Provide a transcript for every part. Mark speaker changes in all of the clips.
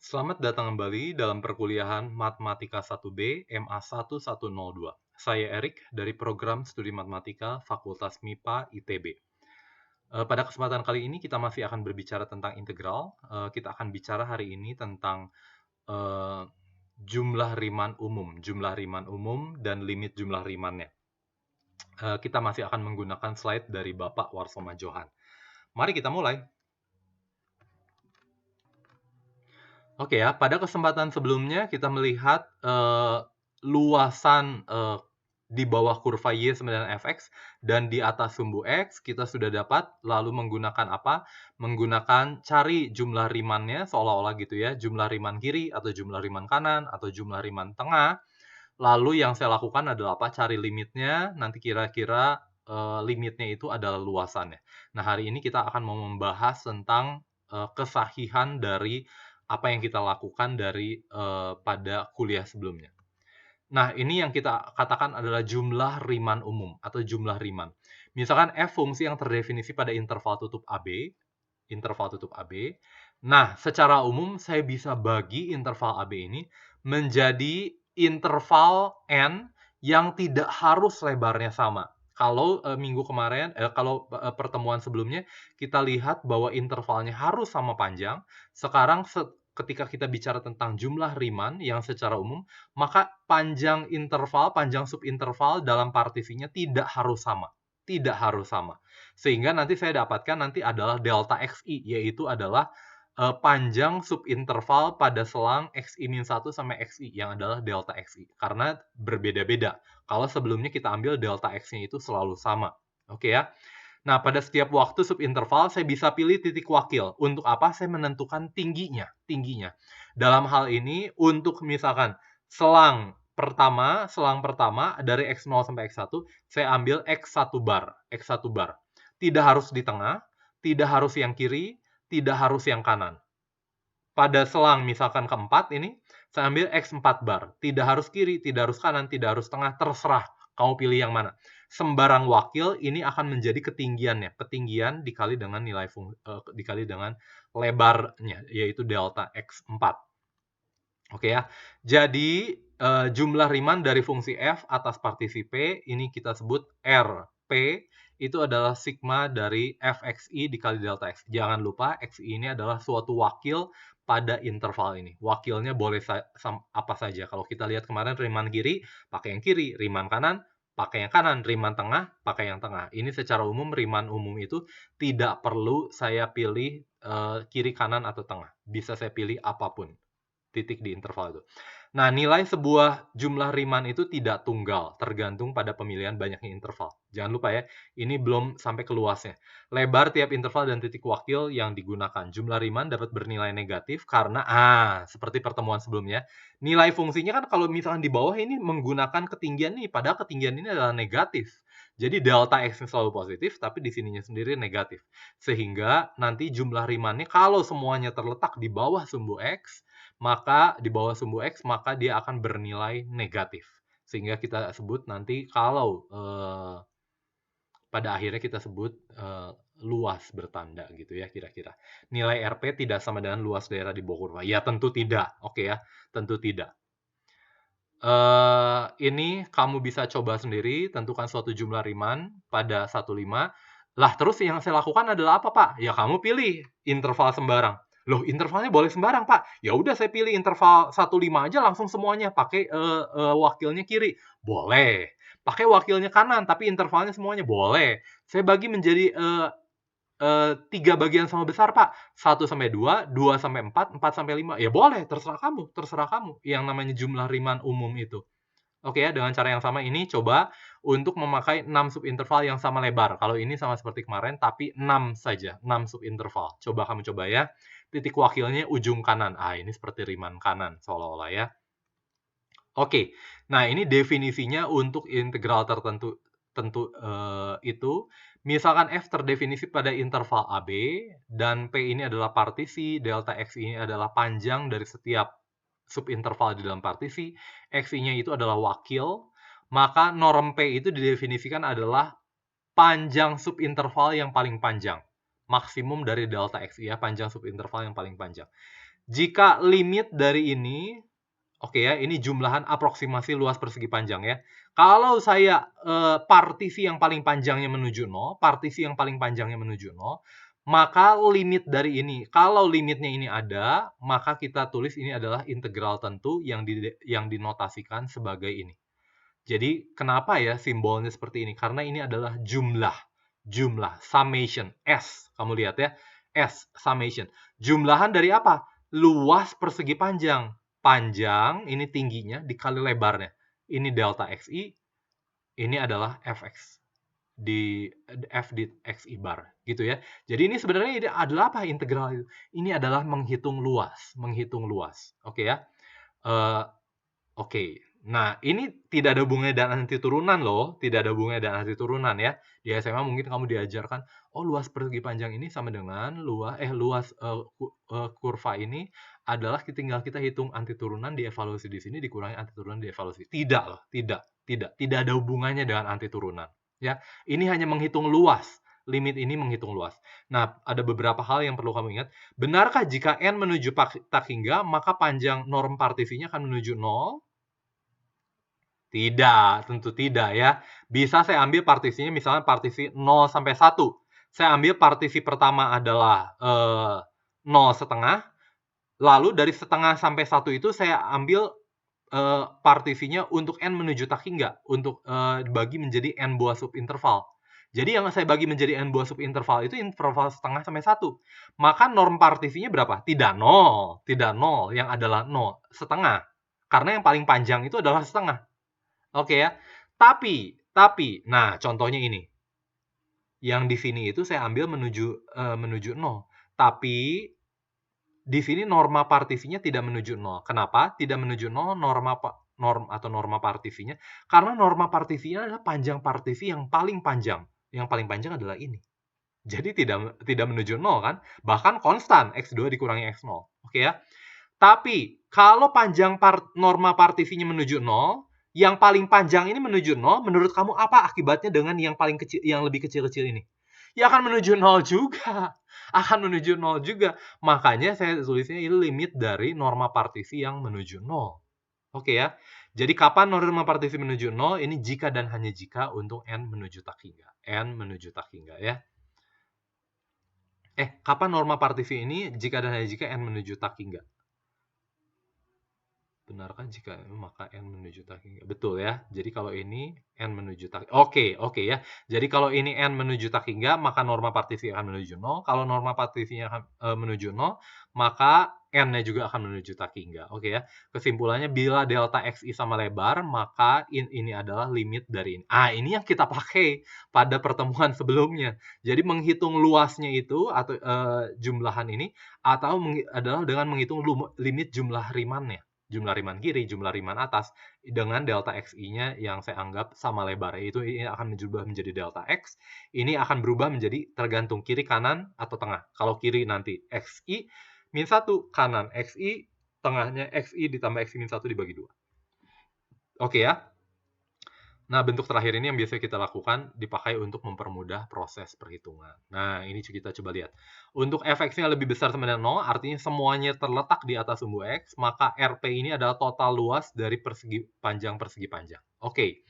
Speaker 1: Selamat datang kembali dalam perkuliahan Matematika 1B MA 1102. Saya Erik dari program studi Matematika Fakultas MIPA ITB. Pada kesempatan kali ini kita masih akan berbicara tentang integral. Kita akan bicara hari ini tentang eh, jumlah Riemann umum dan limit jumlah Riemannnya. Kita masih akan menggunakan slide dari Bapak Warsoma Johan. Mari kita mulai. Oke ya, pada kesempatan sebelumnya kita melihat luasan di bawah kurva Y9fx dan di atas sumbu X kita sudah dapat, lalu menggunakan apa? Menggunakan cari jumlah Riemannnya seolah-olah gitu ya, jumlah Riemann kiri atau jumlah Riemann kanan atau jumlah Riemann tengah. Lalu yang saya lakukan adalah apa? Cari limitnya, nanti kira-kira limitnya itu adalah luasannya. Nah, hari ini kita akan mau membahas tentang kesahihan dari apa yang kita lakukan dari pada kuliah sebelumnya. Nah, ini yang kita katakan adalah jumlah Riemann umum atau jumlah Riemann. Misalkan f fungsi yang terdefinisi pada interval tutup AB, interval tutup AB. Nah, secara umum saya bisa bagi interval AB ini menjadi interval n yang tidak harus lebarnya sama. Kalau minggu kemarin, kalau pertemuan sebelumnya kita lihat bahwa intervalnya harus sama panjang. Sekarang ketika kita bicara tentang jumlah Riemann yang secara umum, maka panjang interval, panjang subinterval dalam partisinya tidak harus sama. Tidak harus sama. Sehingga nanti saya dapatkan nanti adalah delta XI, yaitu adalah panjang subinterval pada selang XI-1 sampai XI, yang adalah delta XI. Karena berbeda-beda. Kalau sebelumnya kita ambil delta X-nya itu selalu sama. Oke ya. Nah, pada setiap waktu subinterval saya bisa pilih titik wakil. Untuk apa? Saya menentukan tingginya. Dalam hal ini, untuk misalkan selang pertama dari X0 sampai X1, saya ambil X1 bar. Tidak harus di tengah, tidak harus yang kiri, tidak harus yang kanan. Pada selang misalkan keempat ini, saya ambil X4 bar. Tidak harus kiri, tidak harus kanan, tidak harus tengah, terserah. Kamu pilih yang mana. Sembarang wakil ini akan menjadi ketinggiannya. Ketinggian dikali dengan dikali dengan lebarnya, yaitu delta X4. Oke ya. Jadi jumlah Riemann dari fungsi f atas partisi P ini kita sebut Rp itu adalah sigma dari fxi dikali delta x. Jangan lupa xi ini adalah suatu wakil pada interval ini. Wakilnya boleh apa saja. Kalau kita lihat kemarin Riemann kiri, pakai yang kiri. Riemann kanan, pakai yang kanan. Riemann tengah, pakai yang tengah. Ini secara umum Riemann umum itu tidak perlu saya pilih kiri, kanan, atau tengah. Bisa saya pilih apapun titik di interval itu. Nah, nilai sebuah jumlah Riemann itu tidak tunggal, tergantung pada pemilihan banyaknya interval. Jangan lupa ya, ini belum sampai ke luasnya. Lebar tiap interval dan titik wakil yang digunakan. Jumlah Riemann dapat bernilai negatif karena, seperti pertemuan sebelumnya, nilai fungsinya kan kalau misalkan di bawah ini menggunakan ketinggian nih, padahal ketinggian ini adalah negatif. Jadi delta X selalu positif, tapi di sininya sendiri negatif. Sehingga nanti jumlah Riemann-nya kalau semuanya terletak di bawah sumbu X, maka di bawah sumbu X, maka dia akan bernilai negatif. Sehingga kita sebut nanti kalau pada akhirnya kita sebut luas bertanda gitu ya kira-kira. Nilai RP tidak sama dengan luas daerah di bawah kurva. Ya tentu tidak. Oke ya, tentu tidak. Ini kamu bisa coba sendiri, tentukan suatu jumlah Riemann pada 15. Lah terus yang saya lakukan adalah apa, Pak? Ya kamu pilih interval sembarang. Loh, intervalnya boleh sembarang, Pak. Ya udah saya pilih interval 15 aja langsung semuanya pakai wakilnya kiri. Boleh. Pakai wakilnya kanan tapi intervalnya semuanya boleh. Saya bagi menjadi 3 bagian sama besar, Pak. 1 sampai 2, 2 sampai 4, 4 sampai 5. Ya boleh, terserah kamu. Yang namanya jumlah Riemann umum itu. Oke ya, dengan cara yang sama ini coba untuk memakai 6 subinterval yang sama lebar. Kalau ini sama seperti kemarin, tapi 6 saja, 6 subinterval. Kamu coba ya. Titik wakilnya ujung kanan. Ini seperti Riemann kanan, seolah-olah ya. Oke, nah ini definisinya untuk integral tertentu itu. Misalkan f terdefinisi pada interval AB, dan P ini adalah partisi, delta X ini adalah panjang dari setiap subinterval di dalam partisi, XI-nya itu adalah wakil, maka norm P itu didefinisikan adalah panjang subinterval yang paling panjang. Maksimum dari delta XI ya, panjang subinterval yang paling panjang. Jika limit dari ini, oke ya, ini jumlahan aproksimasi luas persegi panjang ya. Kalau saya partisi yang paling panjangnya menuju 0, partisi yang paling panjangnya menuju 0, maka limit dari ini, kalau limitnya ini ada, maka kita tulis ini adalah integral tentu yang dinotasikan sebagai ini. Jadi kenapa ya simbolnya seperti ini? Karena ini adalah jumlah, summation, S. Kamu lihat ya, S, summation. Jumlahan dari apa? Luas persegi panjang. Panjang, ini tingginya, dikali lebarnya. Ini delta XI, ini adalah Fx. F di XI bar, gitu ya. Jadi ini sebenarnya ini adalah apa integral itu? Ini adalah menghitung luas. Oke ya. Oke. Nah, ini tidak ada hubungannya dengan anti turunan loh, tidak ada hubungannya dengan anti turunan ya. Di SMA mungkin kamu diajarkan, oh luas persegi panjang ini sama dengan luas kurva ini adalah tinggal kita hitung anti turunan dievaluasi di sini dikurangi anti turunan dievaluasi. Tidak loh, tidak ada hubungannya dengan anti turunan ya. Ini hanya menghitung luas. Limit ini menghitung luas. Nah, ada beberapa hal yang perlu kamu ingat. Benarkah jika n menuju tak hingga, maka panjang norm partisinya akan menuju 0? Tidak, tentu tidak ya. Bisa saya ambil partisinya, misalnya partisi 0 sampai 1. Saya ambil partisi pertama adalah 0,5. Lalu dari setengah sampai 1 itu saya ambil partisinya untuk n menuju tak hingga, untuk dibagi menjadi n buah subinterval. Jadi yang saya bagi menjadi n buah subinterval itu interval setengah sampai 1. Maka norm partisinya berapa? Tidak 0, yang adalah 0, setengah. Karena yang paling panjang itu adalah setengah. Oke ya. Tapi, nah contohnya ini. Yang di sini itu saya ambil menuju 0. Tapi di sini norma partisinya tidak menuju 0. Kenapa? Tidak menuju 0 norma partisinya. Karena norma partisinya adalah panjang partisi yang paling panjang. Yang paling panjang adalah ini. Jadi tidak menuju 0 kan? Bahkan konstan X2 dikurangi X0. Oke ya. Tapi kalau panjang norma partisinya menuju 0, yang paling panjang ini menuju 0, menurut kamu apa akibatnya dengan yang paling kecil, yang lebih kecil-kecil ini? Ya akan menuju 0 juga. Akan menuju 0 juga. Makanya saya tulisnya ini limit dari norma partisi yang menuju 0. Oke ya. Jadi kapan norma partisi menuju 0? Ini jika dan hanya jika untuk n menuju tak hingga. N menuju tak hingga ya. Kapan norma partisi ini jika dan hanya jika n menuju tak hingga? Benarkah jika maka n menuju tak hingga? Betul ya. Jadi kalau ini n menuju tak Oke ya. Jadi kalau ini n menuju tak hingga, maka norma partisi akan menuju 0. Kalau norma partisinya akan menuju 0, maka n-nya juga akan menuju tak hingga. Oke ya. Kesimpulannya bila delta xi sama lebar, maka ini adalah limit dari ini. Ini yang kita pakai pada pertemuan sebelumnya. Jadi menghitung luasnya itu atau jumlahan ini atau adalah dengan menghitung limit jumlah rimannya. Jumlah riman kiri, jumlah riman atas, dengan delta xi-nya yang saya anggap sama lebarnya. Itu ini akan berubah menjadi delta x. Ini akan berubah menjadi tergantung kiri, kanan, atau tengah. Kalau kiri nanti xi min 1, kanan xi, tengahnya xi ditambah xi min 1 dibagi 2. Oke ya. Nah, bentuk terakhir ini yang biasa kita lakukan dipakai untuk mempermudah proses perhitungan. Nah, ini kita coba lihat. Untuk fx-nya lebih besar sama dengan 0, artinya semuanya terletak di atas sumbu x, maka RP ini adalah total luas dari persegi panjang. Oke.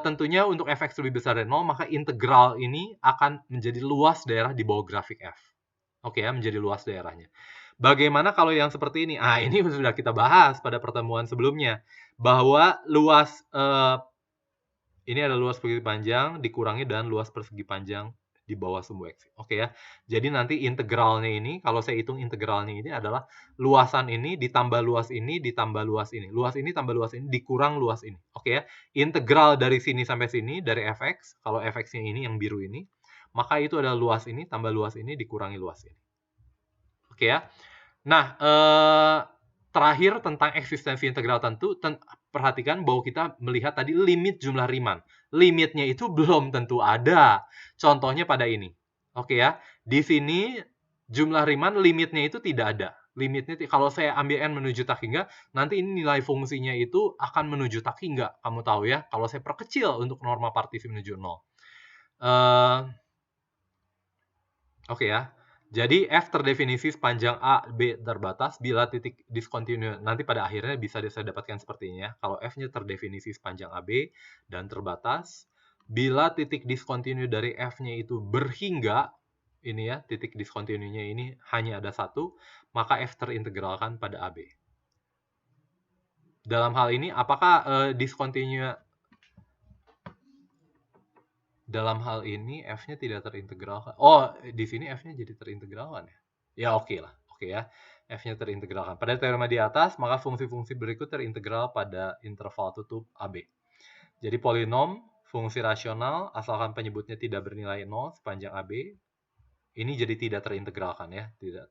Speaker 1: Tentunya untuk fx lebih besar dari 0, maka integral ini akan menjadi luas daerah di bawah grafik f. Oke ya, menjadi luas daerahnya. Bagaimana kalau yang seperti ini? Ini sudah kita bahas pada pertemuan sebelumnya. Bahwa luas ini adalah luas persegi panjang dikurangi dengan luas persegi panjang di bawah sumbu x. Oke ya. Jadi nanti integralnya ini, kalau saya hitung integralnya ini adalah luasan ini ditambah luas ini ditambah luas ini. Luas ini tambah luas ini dikurang luas ini. Oke ya. Integral dari sini sampai sini dari fx, kalau fx-nya ini yang biru ini, maka itu adalah luas ini tambah luas ini dikurangi luas ini. Oke ya. Nah, terakhir tentang eksistensi integral tentu, perhatikan bahwa kita melihat tadi limit jumlah riman. Limitnya itu belum tentu ada. Contohnya pada ini. Oke ya. Di sini jumlah riman limitnya itu tidak ada. Limitnya kalau saya ambil n menuju tak hingga, nanti ini nilai fungsinya itu akan menuju tak hingga. Kamu tahu ya, kalau saya perkecil untuk norma partisi menuju 0. Oke ya. Jadi F terdefinisi sepanjang A, B terbatas bila titik discontinue nanti pada akhirnya bisa saya dapatkan seperti ini ya. Kalau F-nya terdefinisi sepanjang AB dan terbatas, bila titik discontinue dari F-nya itu berhingga, ini ya, titik discontinue-nya ini hanya ada satu, maka F terintegralkan pada AB. Dalam hal ini, apakah discontinue dalam hal ini F-nya tidak terintegralkan? Oh, di sini F-nya jadi terintegralkan ya? Ya oke lah, oke ya. F-nya terintegralkan. Pada teorema di atas, maka fungsi-fungsi berikut terintegral pada interval tutup AB. Jadi polinom, fungsi rasional, asalkan penyebutnya tidak bernilai 0 sepanjang AB, ini jadi tidak terintegralkan ya,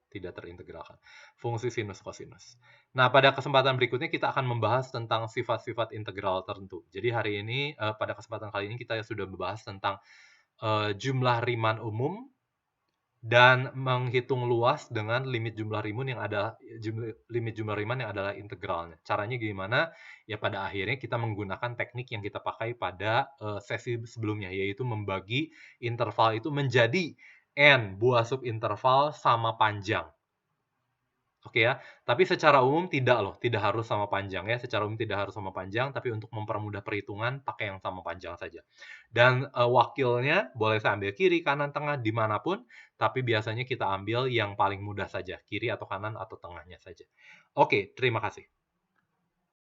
Speaker 1: tidak terintegralkan. Fungsi sinus kosinus. Nah, pada kesempatan berikutnya kita akan membahas tentang sifat-sifat integral tertentu. Jadi hari ini pada kesempatan kali ini kita sudah membahas tentang jumlah Riemann umum dan menghitung luas dengan limit jumlah Riemann yang adalah integralnya. Caranya gimana? Ya pada akhirnya kita menggunakan teknik yang kita pakai pada sesi sebelumnya, yaitu membagi interval itu menjadi n buah subinterval sama panjang. Oke ya, tapi secara umum tidak harus sama panjang ya. Secara umum tidak harus sama panjang, tapi untuk mempermudah perhitungan pakai yang sama panjang saja. Dan wakilnya boleh saya ambil kiri, kanan, tengah, dimanapun, tapi biasanya kita ambil yang paling mudah saja, kiri atau kanan atau tengahnya saja. Oke, terima kasih.